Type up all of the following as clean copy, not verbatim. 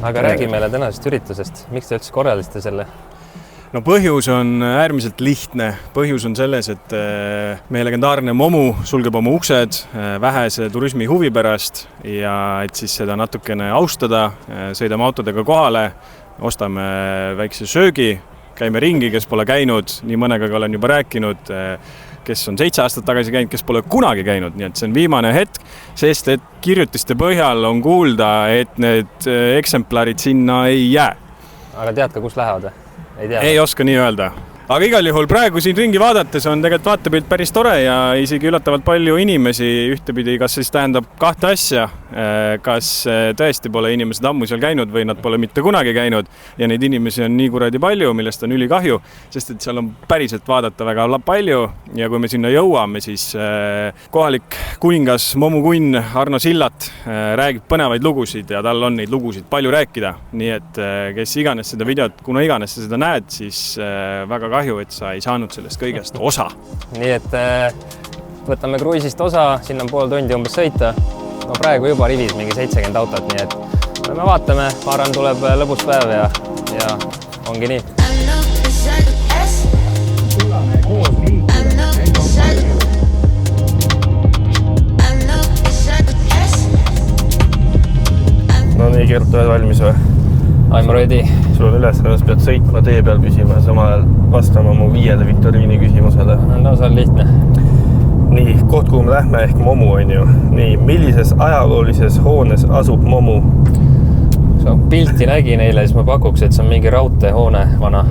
Aga räägi meile tänasest üritusest. Miks te üldse korralisite selle? No põhjus on äärmiselt lihtne. Põhjus on selles, et meie legendaarne Momu sulgeb oma uksed vähese turismi huvi pärast ja et siis seda natukene austada, sõidame autodega kohale, ostame väikse söögi, käime ringi, kes pole käinud, nii mõnega olen juba rääkinud, kes on 7 aastat tagasi käinud, kes pole kunagi käinud, nii et see on viimane hetk, sest et kirjutiste põhjal on kuulda, et need eksemplarid sinna ei jää. Aga tead ka, kus lähevad? Ei oska nii öelda. Aga igal juhul praegu siin ringi vaadates on tegelikult vaatepilt päris tore ja isegi üllatavalt palju inimesi ühtepidi, kas siis tähendab 2 asja, kas tõesti pole inimesed ammu seal käinud või nad pole mitte kunagi käinud ja neid inimesi on nii kuradi palju, millest on ülikahju, sest et seal on päriselt vaadata väga palju ja kui me sinna jõuame, siis kohalik kuningas Momu kunn Arno Sillat räägib põnevaid lugusid ja tal on neid lugusid palju rääkida, nii et kes iganes seda videot, kuna iganes sa seda näed, siis väga kahju, et sa ei saanud sellest kõigest osa. Nii et võtame kruisist osa, sinna on pool tundi umbes sõita. No praegu juba rivis mingi 70 autot, nii et me vaatame, ma arvan, tuleb lõbus päev ja ongi nii. No nii, Gert, oled valmis või? I'm ready. Sul on ülesannes, pead sõitma tee peal püsima ja samal ajal vastama mu 5 viktoriini küsimusele. No see on lihtne. Nii, koht kuhu me lähme ehk Momu on ju. Nii, millises ajaloolises hoones asub Momu? Kui pilti nägin eile, siis ma pakuks, et see on mingi raudteehoone vana.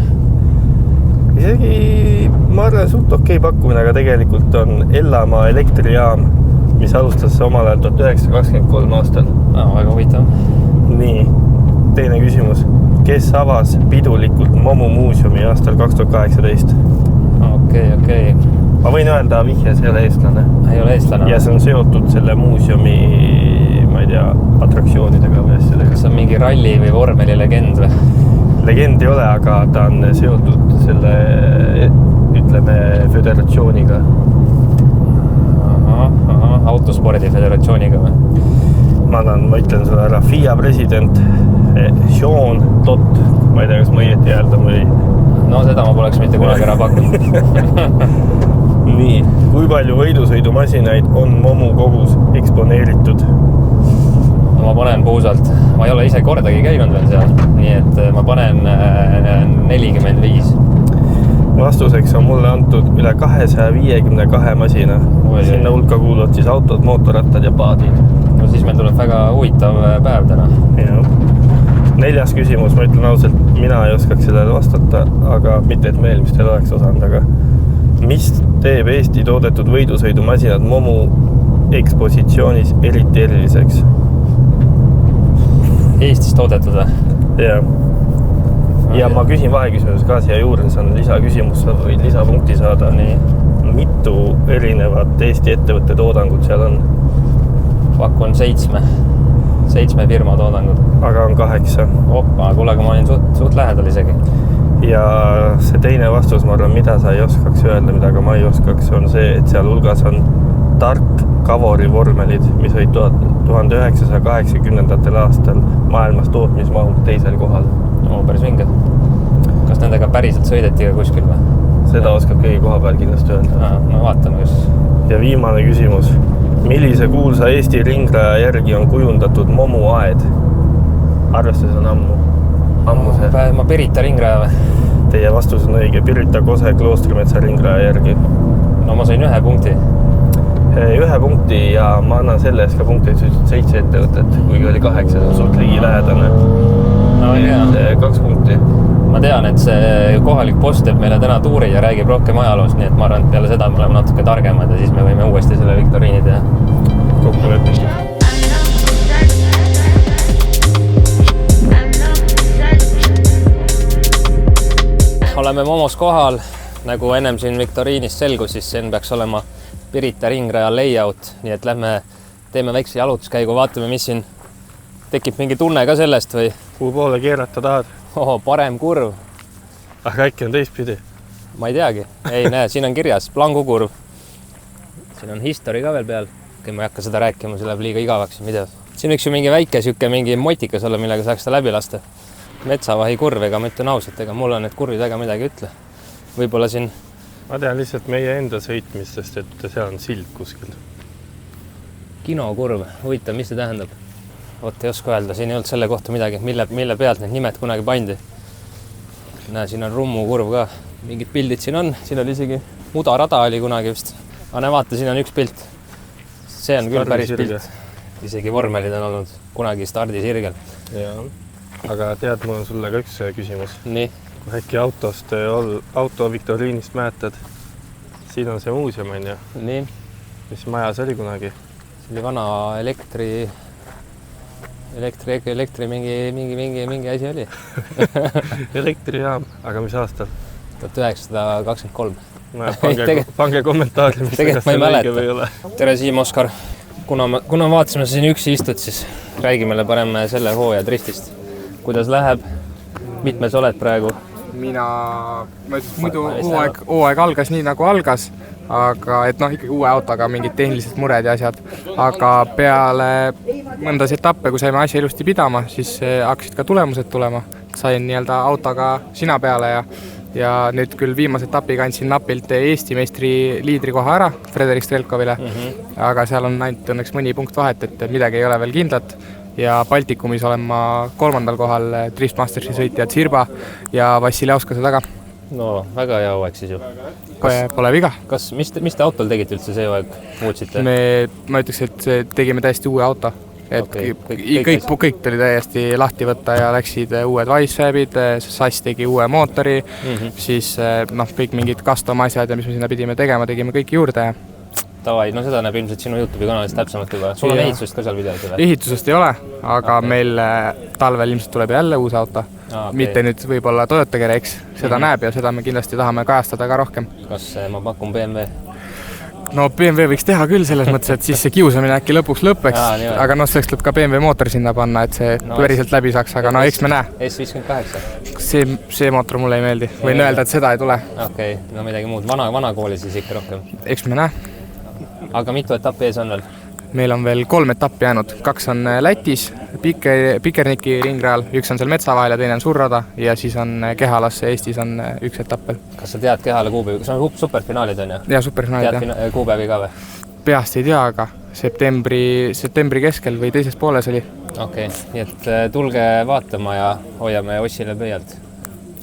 Isegi ma arvan, suht okei pakkumine, aga tegelikult on Ellamaa elektrijaam, mis alustas omal ajal 1923 aastal. Väga huvitav. Nii. Teine küsimus. Kes avas pidulikult Momu muuseumi aastal 2018? Okei. Ma võin öelda vihje, see ei ole eestlane. Ei ole eestlane. Ja see on seotud selle muuseumi, ma ei tea, atraktsioonidega või asjadega. Kas see on mingi ralli või vormeli legend või? Legend ei ole, aga ta on seotud selle, ütleme, föderatsiooniga. Autospordi föderatsiooniga või? Ma ütlen sulle ära, FIA president Jean Todt, ma ei tea, kas ma õieti hääldan või... No seda ma poleks mitte kunagi ära pakkunud. Nii, kui palju võidusõidumasinaid on Momu kogus eksponeeritud? Ma panen puusalt, ma ei ole ise kordagi käinud veel seal, nii et ma panen 45. Vastuseks on mulle antud üle 252 masina. Sinna hulka kuuluvad siis autod, mootorrattad ja paadid. No siis meil tuleb väga huvitav päev täna. Ja. 4. küsimus, ma ütlen ausalt, mina ei oskaks sellele vastata, aga mitte, et me eelmistel oleks osanud, aga mis teeb Eesti toodetud võidusõidumasinad Momu ekspositsioonis eriti eriliseks? Eestis toodetud või? Ja ma küsin vaheküsimus ka siia juurde, see on lisaküsimus, sa võid lisapunkti saada. Nii. Mitu erinevat Eesti ettevõtte toodangut seal on? Pakun 7 firma toodangud. Aga on 8. Oppa, kuule, aga ma olin suht lähedal isegi. Ja see teine vastus, ma arvan, mida sa ei oskaks öelda, mida ka ma ei oskaks, on see, et seal hulgas on Tark Kavori vormelid, mis olid 1980. aastal maailmas tootmismahult 2. kohal. Päris vinge. Kas nendega päriselt sõideti ka kuskil või? Seda oskab keegi koha peal kindlasti öelda. No vaatame, kus. Ja viimane küsimus. Millise kuulsa Eesti ringraja järgi on kujundatud Momu aed? Arvestus on ammu see. Ma Pirita ringraja või? Teie vastus on õige. Pirita Kose Kloostrimetsa ringraja järgi. No ma sain 1 punkti. 1 punkti ja ma annan selle eest ka punkti, et 7 ettevõtet, kuigi oli 8, see on suht ligi lähedane. No, 2 punkti. Ma tean, et see kohalik post teeb meile täna tuuri ja räägib rohkem ajaloost, nii et ma arvan, et peale seda me oleme natuke targemad ja siis me võime uuesti selle viktoriini teha. Kokku leppinud. Oleme Momos kohal, nagu ennem siin viktoriinis selgus, siis siin peaks olema Pirita ringraja layout, nii et lähme teeme väikse jalutuskäigu, vaatame, mis siin tekib mingi tunne ka sellest või? Kuhu poole keerata tahad? Parem kurv. Aga äkki on teistpidi? Ma ei teagi. Ei, näe, siin on kirjas Blangu kurv. Siin on history ka veel peal. Ma ei hakka seda rääkima, see läheb liiga igavaks videos. siin võiks ju mingi väike sihuke mingi motikas olla, millega saaks ta läbi lasta. Metsavahi kurv, ega ma ütlen ausalt, ega mul on need kurvid väga midagi ütle. Võib-olla siin... Ma tean lihtsalt meie enda sõitmistest, et seal on sild kuskil. Kinokurv, huvitav, mis see tähendab? Oot, ei oska öelda, siin ei olnud selle kohta midagi, mille pealt need nimed kunagi pandi. Näe, siin on Rummu kurv ka. Mingid pildid siin on, siin oli isegi mudarada oli kunagi vist. Aga näe, vaata, siin on üks pilt. See on küll päris pilt. Isegi vormelid on olnud kunagi stardisirgel. Jaa, aga tead, mul on sulle ka üks küsimus. Nii. Kui äkki auto viktoriinist mäletad, siin on see muuseum, on ju? Nii. Mis majas oli kunagi? See oli vana elektri mingi asi oli. Elektrijaam, aga mis aastal? 1923. Pange kommentaari, mis tegelikult ma ei mäleta. Tere, Siim, Oskar. Kuna vaatasime siin üksi istud, siis räägime parem selle hooaja dristist. Kuidas läheb? Mitmes oled praegu? Muidu hooaeg algas nii nagu algas, aga et ikkagi uue autoga mingid tehnilised mured ja asjad. Aga peale mõndas etappe, kui saime asja ilusti pidama, siis hakkasid ka tulemused tulema. Sain nii-öelda autoga sina peale ja nüüd küll viimase etapiga andsin napilt Eesti meistri liidrikoha ära Frederik Strelkovile, aga seal on ainult õnneks mõni punkt vahet, et midagi ei ole veel kindlat. Ja Baltikumis olen ma 3. kohal Drift Mastersi sõitjad Sirba ja Vassiljauskase taga. No, väga hea hooaeg siis ju. Pole viga. Mis te autol tegite üldse see hooaeg muutsite? Ma ütleks, et tegime täiesti uue auto. Kõik tuli täiesti lahti võtta ja läksid uued Weissfabid, SAS tegi uue mootori, siis kõik mingid custom asjad ja mis me sinna pidime tegema, tegime kõik juurde. Tavai, no seda näeb ilmselt sinu YouTube'i kanalist täpsemalt juba. Sul on ehitusest ka seal videos? Ehitusest ei ole, aga meil talvel ilmselt tuleb jälle uus auto. Mitte nüüd võib-olla Toyota GRX, seda näeb ja seda me kindlasti tahame kajastada ka rohkem. Kas ma pakun BMW? No BMW võiks teha küll selles mõttes, et siis see kiusamine äkki lõpuks lõppeks, aga selleks tuleb ka BMW mootor sinna panna, et see päriselt läbi saaks, aga eks me näe. S58? See mootor mulle ei meeldi. Võin öelda, et seda ei tule. Okei, no midagi muud. Vana kooli siis ikka rohkem. Eks me näe. Aga mitu etappi ees on veel? Meil on veel 3 etappi jäänud. 2 on Lätis, Pikerniki ringrajal, 1 on seal Metsavahel ja teine on Surrada ja siis on Kehalasse Eestis on 1 etapp veel. Kas sa tead Kehala kuupäevi? Kas on superfinaalid on ju? Ja superfinaalid, tead kuupäevi ka või? Peast ei tea, aga septembri keskel või teises pooles oli. Okei, nii et tulge vaatama ja hoiame Ossile pöialt.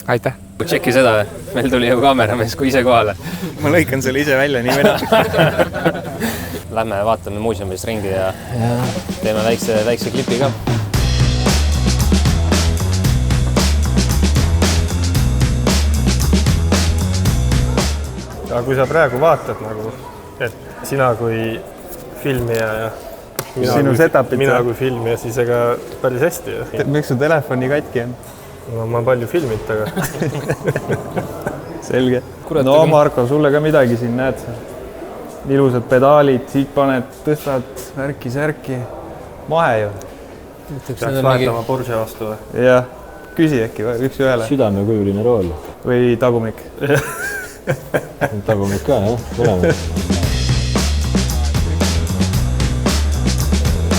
Aitäh! Tšeki seda, meil tuli ju kaameramees kui ise kohale. Ma lõikan selle ise välja nii või. Lähme vaatame muuseumis ringi ja teeme väikse klipi ka. Aga kui sa praegu vaatad nagu, et sina kui filmija ja mina kui filmija, siis ega päris hästi. Miks su telefoni katki on? No, ma palju filmit, aga... Selge. No Marko, sulle ka midagi siin näed. Ilusad pedaalid, siit paned, tõstad värki. Mahe ju. Peaks vahetama Porsche vastu või? Jah, küsi äkki üks ühele. Südamekujuline rool. Või tagumik? Tagumik ka, jah? Mõlema.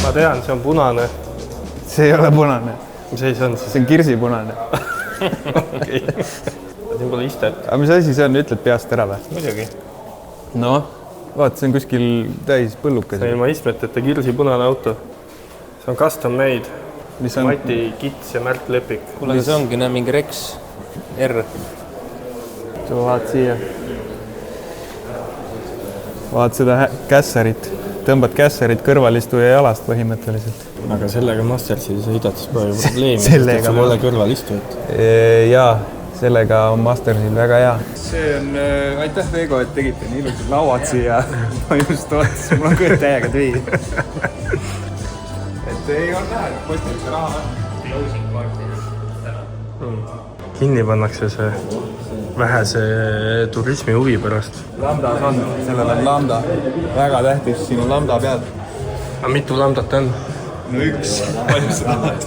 Ma tean, see on punane. See ei ole punane. Mis see on siis? See on kirsipunane. Okei. Siin pole istet. Aga mis asi see on, ütled peast ära või? Muidugi. No, vaata, see on kuskil täis põllukas. See on ilma istmeteta kirsipunane auto. See on custom made. On... Mati Kits ja Märt Lepik. Kuule, see ongi mingi Rex R. Sa vaat siia. Vaat seda kässarit. Tõmbad kässarit kõrvalistuja jalast põhimõtteliselt. Aga sellega Mastersi sõidad siis pole probleemi, sest sul ole kõrvalistujat. Jaa, sellega on Mastersil väga hea. See on, aitäh Veego, et tegite nii ilusad lauad siia. Ma just ootasin, mul on kõrv täiega tühi. Et ei ole näha, et postilise raha. Kinni pannakse see vähese turismi huvi pärast. Lambdas on, sellel on lambda. Väga tähtis sinu lambda peal. Aga mitu lambdat on? No 1, palju sa tahad?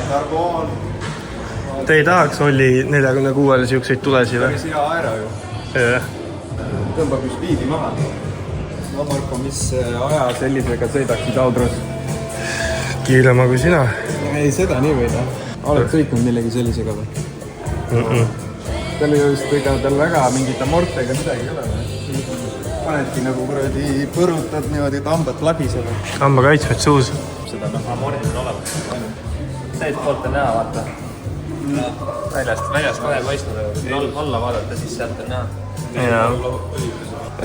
Nargoon. Te ei tahaks Olli 46-le siukseid tulesi või? Hea aera ju. Jah. Tõmbab just viidi maha. No Marko, mis aja sellisega sõidaksid Audrus? kiirema kui sina. Ei, seda nii või, oled sõitnud millegi sellisega või? Tal just tal väga mingite mortega midagi ei ole või? Panedki nagu kuradi põrutad niimoodi, et hambad labisevad. Hamba kaitsmed suus. Seda mordid on olemas. Teist poolt on näha, vaata. Väljast kohe paistnud, alla vaadata, siis sealt on näha.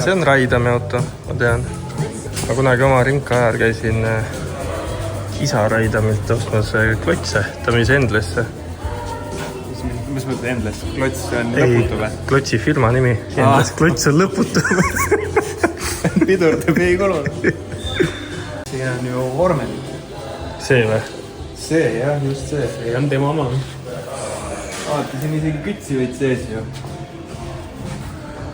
See on Raidami auto, ma tean. Ma kunagi oma rinka ajal käisin isa Raidamilt ostmas klotse, ta müüs Endlesse. Mis mõtled Endless? Klots on lõputu või? Klotsi firma nimi. Endless klots on lõputu. Pidurdab ei kulu. Siin on ju vormelid. See või? See jah, just see. See on tema oma. Vaata, siin isegi kütsi võid sees ju.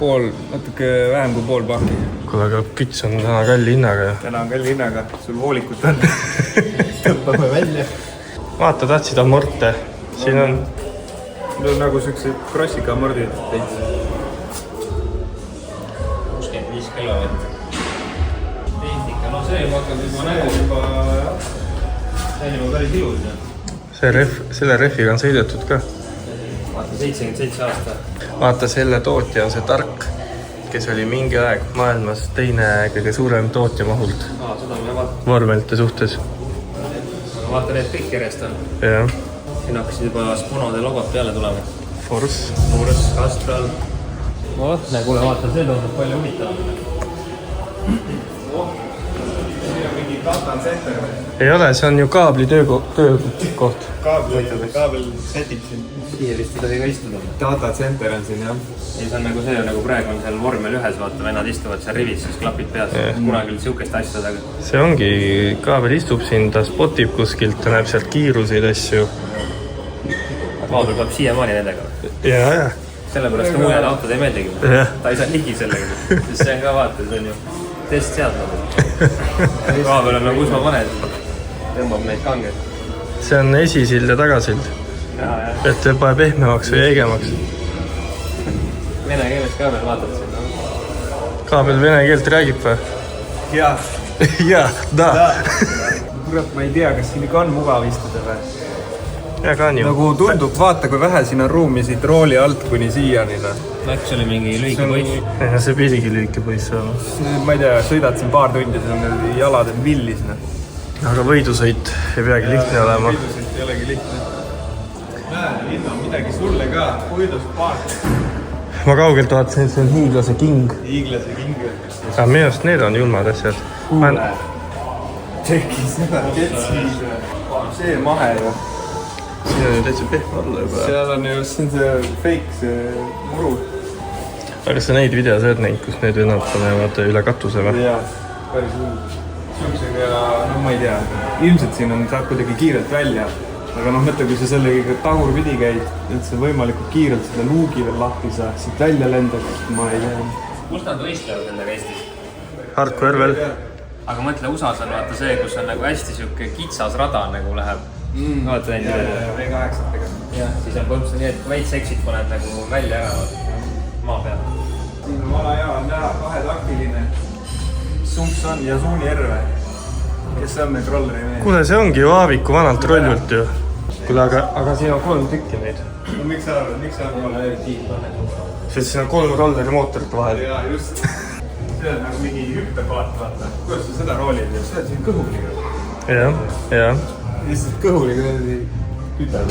Natuke vähem kui pool paki. Kuule, aga küts on täna kalli hinnaga. Täna on kalli hinnaga, sul voolikut on. Tõppame välja. Vaata, tahtsid amorte. Siin on... Need on nagu sellised krossika amordid. 65 kilomeetrit. Eetika, no see hakkab juba nägu juba... See on juba päris ilus. Selle refiga on sõidetud ka. Vaata, 77 aasta. Vaata, selle tootja on see Tark, kes oli mingi aeg maailmas teine kõige suurem tootja mahult. Seda me vaata. Vormelte suhtes. Vaata, need kõik järjest on. Jah. Siin hakkasid juba Sponode logod peale tulema. Force. Astral. Kuule, vaata, see tundub palju huvitavam. Data center või? Ei ole, see on ju kaabli töökoht. Kaabel setib siin. Siia vist ei tohi ka istuda. Data center on siin, jah. Ei, see on nagu see, nagu praegu on seal vormel 1, vaata, vennad istuvad seal rivis, siis klapid peas. Kunagi oli siukest asja taga. See ongi, kaabel istub siin, ta spotib kuskilt, ta näeb sealt kiiruseid asju. Kaabel peab siiamaani nendega. Ja. Sellepärast ka muljad autod ei meeldigi. Ta ei saa ligi sellega. Sest see on ka, vaata, see on ju testseadnud. Kaabel on nagu, kus ma panen, tõmbab neid kangeid. See on esisild ja tagasild. Et teeb pae pehmemaks või eegemaks. Vene keeles ka veel vaatad siin. Kaabel vene keelt räägib või? Jah. Jah, da. Kurat, ma ei tea, kas siin ikka on mugav istuda või? Ja ka on ju. Nagu tundub, vaata kui vähe siin on ruumi siit rooli alt kuni siiani. Äkki oli mingi lühike poiss. Ja see pidigi lühike poiss olema. Ma ei tea, sõidad siin paar tundi, siis on jalad on villis. Aga võidusõit ei peagi lihtne olema. Võidusõit ei olegi lihtne. Näed, linna on midagi sulle ka. Võiduspaart. Ma kaugelt vaatasin, et see on hiiglase king. Hiiglase king. Aga minu arust need on julmad asjad. Tšeki seda ketsi. See mahe ju. Siin on ju täitsa pehme olla juba. Seal on ju, see on see fake, see muru. Aga sa neid videos oled näinud, kus need vennad panevad üle katuse või? Jaa, päris hull. Siuksega, no ma ei tea, ilmselt siin on, saab kuidagi kiirelt välja. Aga noh, mõtle, kui sa sellega tagurpidi käid, et sa võimalikult kiirelt seda luugi veel lahti saad, siit välja lendad, ma ei tea. Kus nad võistlevad nendega Eestis? Harku Järvel. Aga mõtle, USA-s on vaata see, kus on nagu hästi siuke kitsas rada nagu läheb. Vaata näinud. V8-tega. Jah, siis on põhimõtteliselt nii, et veits exit paned nagu välja ära maa peal. Siin on vana jaa, on näha, kahetaktiline. Sumpson ja Suuni Erve. Kes on meil rolleri mees? Kuule, see ongi ju Aaviku vanalt rollult ju. Kuule, aga siin on 3 tükki neid. No miks sa arvad, miks sa arvad? Sest siin on 3 rolleri mootorit vahel. Jaa, just. See on nagu mingi hüppepaat, vaata. Kuidas sa seda roolid? See on siin kõhuliga. Jah. Lihtsalt kõhuliga kütad.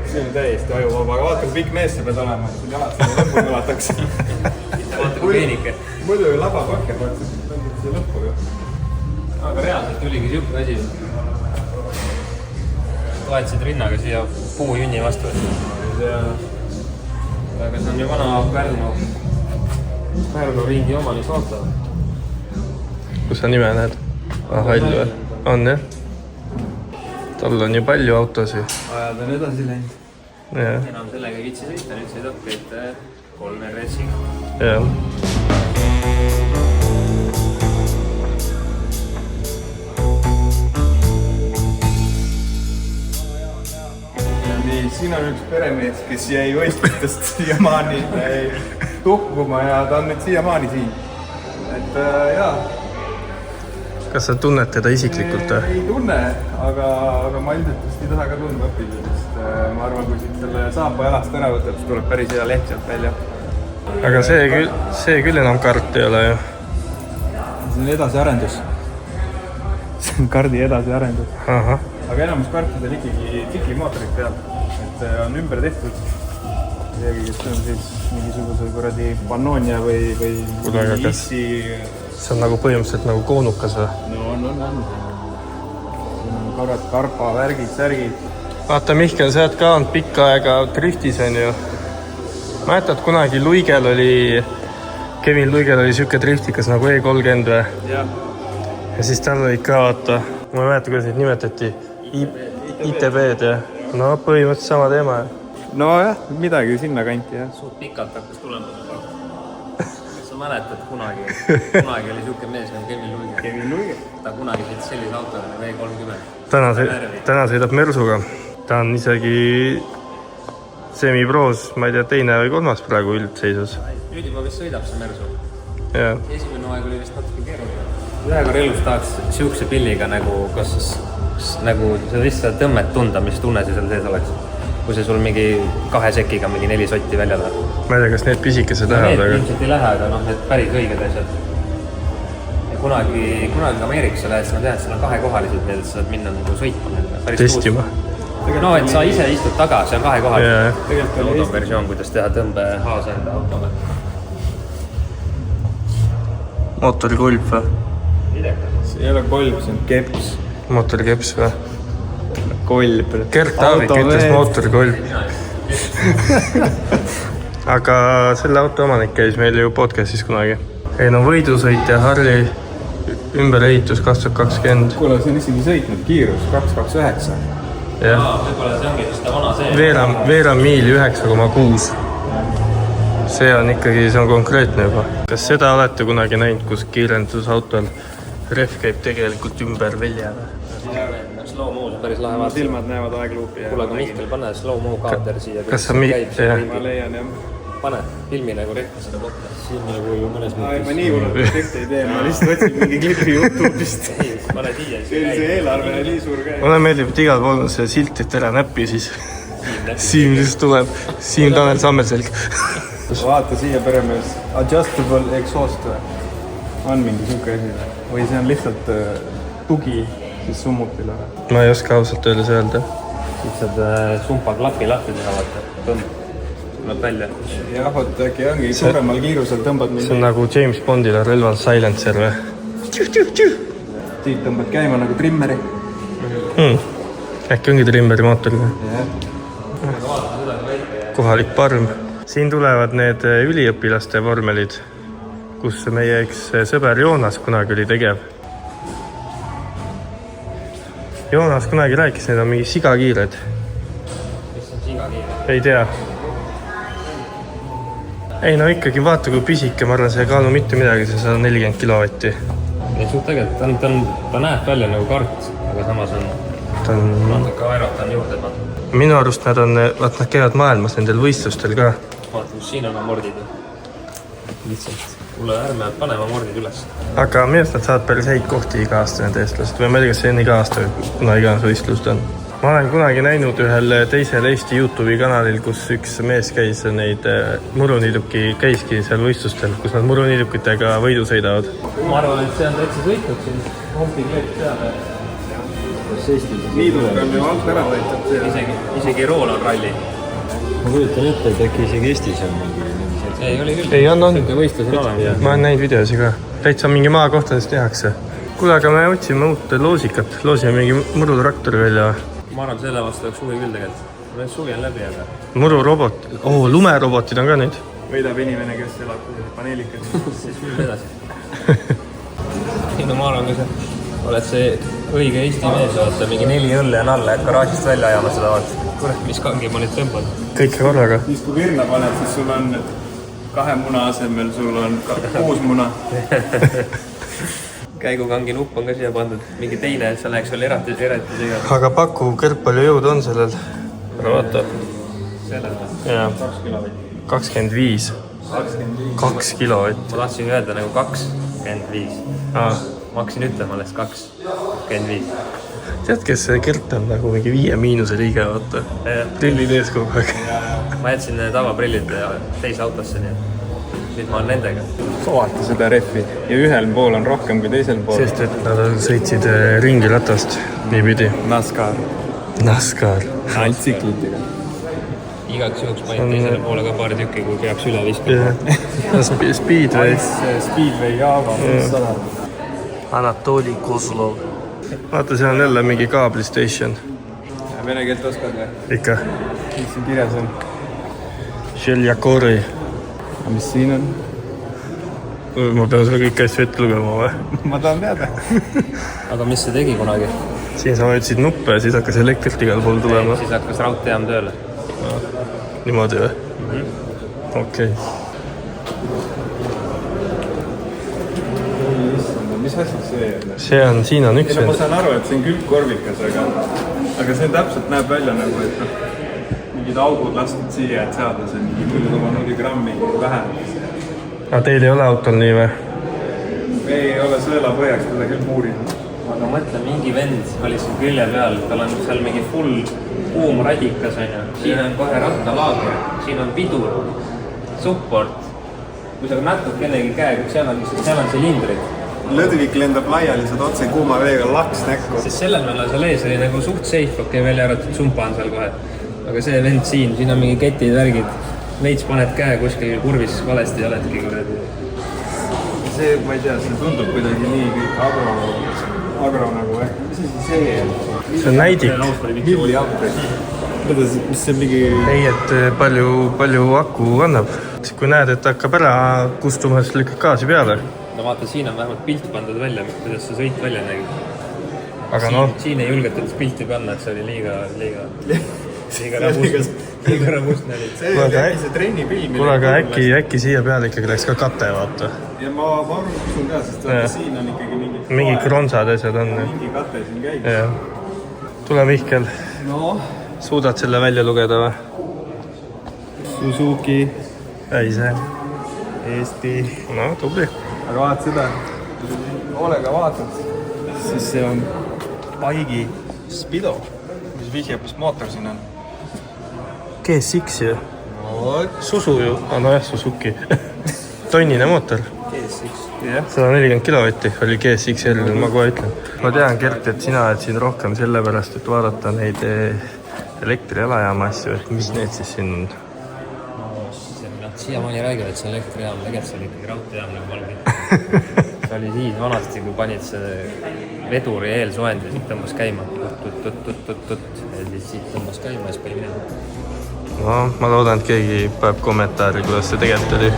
See on täiesti ajuvaba, aga vaata, kui pikk mees sa pead olema, et sul jalad selle lõppu kõlatakse. Vaata kui peenike. Muidu ju labapakke vaata, see lõppu ju. Aga reaalselt tuligi siuke asi. Toetasid rinnaga siia puujünni vastu. Aga see on ju vana Pärnu ringi omanis auto. Kus sa nime näed? Hall või? On jah? Tal on ju palju autosi. Ajad on edasi läinud. Jah. Enam sellega kitsi sõita, nüüd sõidabki, et 3 RS-i. Jah. Nii, siin on üks peremees, kes jäi võistlustest siiamaani tukkuma ja ta on nüüd siiamaani siin. Et jaa, kas sa tunned teda isiklikult või? Ei tunne, aga ma ilmselt vist ei taha ka tundma õppida, sest ma arvan, kui siit selle saapa jalast ära võtab, siis tuleb päris hea leht sealt välja. Aga see küll enam kart ei ole ju. See on edasiarendus. See on kardi edasiarendus. Aga enamus kartidel ikkagi tsiklimootorid peal, et on ümber tehtud. Midagi, kes on siis mingisuguse kuradi Pannonia või Issi. See on nagu põhimõtteliselt nagu koonukas või? No on. Korrad karpa, värgid, särgid. Vaata, Mihkel, sa oled ka olnud pikka aega driftis, on ju. Mäletad, kunagi Kevin Luigel oli siuke driftikas nagu E30 või? Ja siis tal olid ka, vaata, ma ei mäleta, kuidas neid nimetati, ITB-d ja no põhimõtteliselt sama teema. No jah, midagi sinna kanti, jah. Suht pikalt hakkas tulema. Sa mäletad kunagi oli siuke mees nagu Kevin Luige. Ta kunagi sõitis sellise autole nagu E30. Täna sõidab Mersuga. Ta on isegi semi-proos, ma ei tea, teine või kolmas praegu üldseisus. Nüüd juba vist sõidab see Mersu. Ja. Esimene aeg oli vist natuke keeruline. Ühe korra elus tahaks siukse pilliga nagu, nagu sa lihtsalt tõmmet tunda, mis tunne see seal sees oleks. Kui see sul mingi 2 sekiga mingi 4 sotti välja läheb. Ma ei tea, kas need pisikesed lähevad, aga... Ilmselt ei lähe, aga noh, need päris õiged asjad. Ja kunagi Ameerikasse lähed, siis ma tean, et seal on 2-kohalised, need saad minna nagu sõitma. Testima. No, et sa ise istud taga, see on 2-kohalised. Tegelikult oli versioon, kuidas teha tõmbehaasa enda autole. Mootori kolb või? See ei ole kolb, see on keps. Mootori keps või? Kolb. Gert Taavik ütles mootori kolb. Aga selle auto omanik käis meil ju podcastis kunagi. Ei no võidusõit ja Harley ümberehitus 2020. Kuule, see on isegi sõitnud kiirus 229. Jah. Võib-olla see ongi just ta vana see. Veerand miili 9,6. See on ikkagi, see on konkreetne juba. Kas seda olete kunagi näinud, kus kiirendusautol ref käib tegelikult ümber veljaga? Slow-mo, see on päris lahe vaata. Silmad näevad aegluupi. Kuule, aga Mihkel, pane slow-mo kaader siia. Kas sa ma leian, jah. Pane filmi nagu rehta seda kohta. Siin nagu mõnes mõttes. Ma nii hullult projekte ei tee, ma lihtsalt otsin mingi klipi YouTube'ist. Pane siia. See eelarve on nii suur käi. Mulle meeldib, et igal pool on see silt, et ära näppi siis. Siim lihtsalt tuleb. Siim Tanel Sammerselg. Vaata siia peremees. Adjustable exhaust on mingi siuke asi või see on lihtsalt tugi siis summutile. Ma ei oska ausalt öeldes öelda. Siis saad sumpa klapi lahti teha, vaata. Tõmb. Tuleb välja. Jah, et äkki ongi suuremal kiirusel tõmbad mingi... See on nagu James Bondil on relval silencer või? Siit tõmbad käima nagu trimmeri. Äkki ongi trimmeri mootor või? Kohalik parm. Siin tulevad need üliõpilaste vormelid, kus meie üks sõber Joonas kunagi oli tegev. Joonas kunagi rääkis, need on mingi sigakiired. Mis on sigakiired? Ei tea. Ei no ikkagi vaata kui pisike, ma arvan, see ei kaalu mitte midagi, see 140 kilovatti. Ei suht tegelikult, ta näeb välja nagu kart, aga samas on... Ta on... Natuke aerotan juurde. Minu arust nad on, vaat nad käivad maailmas nendel võistlustel ka. Vaata, kus siin on amordid. Lihtsalt. Kuule, ärme panema amordid üles. Aga minu arust nad saavad päris häid kohti iga aasta need eestlased või ma ei tea, kas see on iga aasta, kuna iganes võistlust on. Ma olen kunagi näinud ühel teisel Eesti YouTube'i kanalil, kus üks mees käis neid muruniiduki, käiski seal võistlustel, kus nad muruniidukitega võidu sõidavad. Ma arvan, et see on täitsa sõitnud siin hompi kleed peale. Niiduga on ju alt ära võetud. Isegi Rool on ralli. Ma kujutan ette, et äkki isegi Eestis on mingi Ei, oli küll. Ei, on. Võistlus on olemas. Ma olen näinud videosi ka. Täitsa mingi maakohtades tehakse. Kuule, aga me otsime uut loosikat. Loosime mingi murutraktori välja. Ma arvan, selle vastu oleks suvi küll tegelikult. Ma olen suvi on läbi, aga... Mururobot. Lumerobotid on ka nüüd. Võidab inimene, kes elab paneelikas. Siis küll edasi. Ei, no ma arvan, kui sa oled see õige Eesti mees, vaata mingi 4 õlle on alla, et garaažist välja ajama seda vaata. Kurat, mis kangi ma nüüd tõmbad. Kõike korraga. Siis kui virna paned, siis sul on 2 muna asemel, sul on 6 muna. Käigukangi nupp on ka siia pandud. Mingi teine, et sa läheks veel eratisega. Aga paku, kõrg palju jõudu on sellel? Vaata. 25. 2 kilovatt. Ma tahtsin öelda nagu 25. ma hakkasin ütlema alles 2:25. Tead, kes see Gert on nagu mingi 5 – liige, vaata. Prillid ees kogu aeg. Ma jätsin tavaprillid teise autosse, nii nüüd ma olen nendega. Vaata seda rehvi ja ühel pool on rohkem kui teisel pool. Sest, et nad sõitsid ringi ratast niipidi. NASCAR. Ainult tsiklitega. Igaks juhuks panin teisele poole ka paari tükki, kui peaks üle viskama. Speedway. Speedway Java. Anatoli Kozlov. Vaata, see on jälle mingi kaablistation. Vene keelt oskad või? Ikka. Mis siin kirjas on? Željakori. Mis siin on? Ma pean selle kõik asju ette lugema või? Ma tahan teada. Aga mis see tegi kunagi? Siin sa vajutasid nuppe ja siis hakkas elektrit igal pool tulema. Siis hakkas raudteejaam tööle. Niimoodi või? Okei. Mis asi see on? See on, siin on üks. Ma saan aru, et see on külgkorvikas, aga see täpselt näeb välja nagu, et mingid augud lastud siia, et saada see mingi 0,0 grammi vähem. Aga teil ei ole autol nii või? Me ei ole sõela põhjaks teda küll muurinud. Aga mõtle, mingi vend oli siin külje peal, tal on seal mingi full kuum radikas, on ju. Siin on kohe rattalaager, siin on pidur, support. Kui sa natukenegi käe, seal on silindrid. Lõdvik lendab laiali, saad otse kuuma veega laks näkku. Siis sellel meil on seal ees oli nagu suht safe, okei, välja arvatud sumpa on seal kohe. Aga see vend siin on mingi ketid, värgid. Veits paned käe kuskil kurvis valesti ja oledki kuradi. See, ma ei tea, see tundub kuidagi nii kõik agro nagu, mis see on? See on näidik. Milliampri. Mis see mingi... Ei, et palju aku annab. Kui näed, et hakkab ära kustuma, siis lükkad gaasi peale. No vaata, siin on vähemalt pilt pandud välja, kuidas see sõit välja nägi. Aga noh... Siin ei julgetud pilti panna, et see oli liiga rabustne oli. See trennipilm. Kuule, aga äkki siia peale ikkagi läks ka kate, vaata. Ja ma usun ka, sest siin on ikkagi mingi kronsad asjad on. Mingi kate siin käib. Tule, Mihkel. No. Suudad selle välja lugeda või? Suzuki. Ei see. Eesti. No, tubli. Aga vaat seda, hoolega vaatad, siis see on Paigi Spido, mis vihjab, mis mootor siin on. GSX ju. Susu ju. No jah, Suzuki. Tonnine mootor. GSX. 140 kilovatti oli GSX-L, ma kohe ütlen. Ma tean, Gert, et sina oled siin rohkem sellepärast, et vaadata neid elektrialajaama asju, et mis need siis siin on. Siiamaani räägivad, et see on elektrijaam, tegelikult see oli ikkagi raudteejaam nagu valgid. See oli siis vanasti, kui panid see veduri eelsoendi, siit tõmbas käima. Ja siis siit tõmbas käima ja siis pani minema. No, ma loodan, et keegi päeb kommentaari, kuidas see tegelikult oli.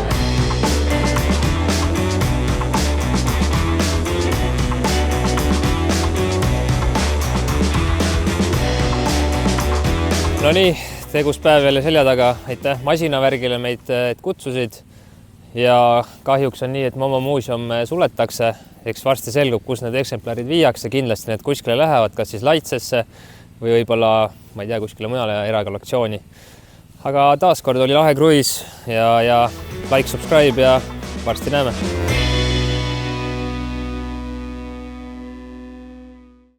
No nii, tegus päev jälle selja taga. Aitäh masinavärgile meid kutsusid. Ja kahjuks on nii, et Momo muuseum suletakse. Eks varsti selgub, kus need eksemplarid viiakse. Kindlasti need kuskile lähevad, kas siis Laitsesse või võib-olla, ma ei tea, kuskile mujale erakollektsiooni. Aga taaskord oli lahe kruiis ja like, subscribe ja varsti näeme.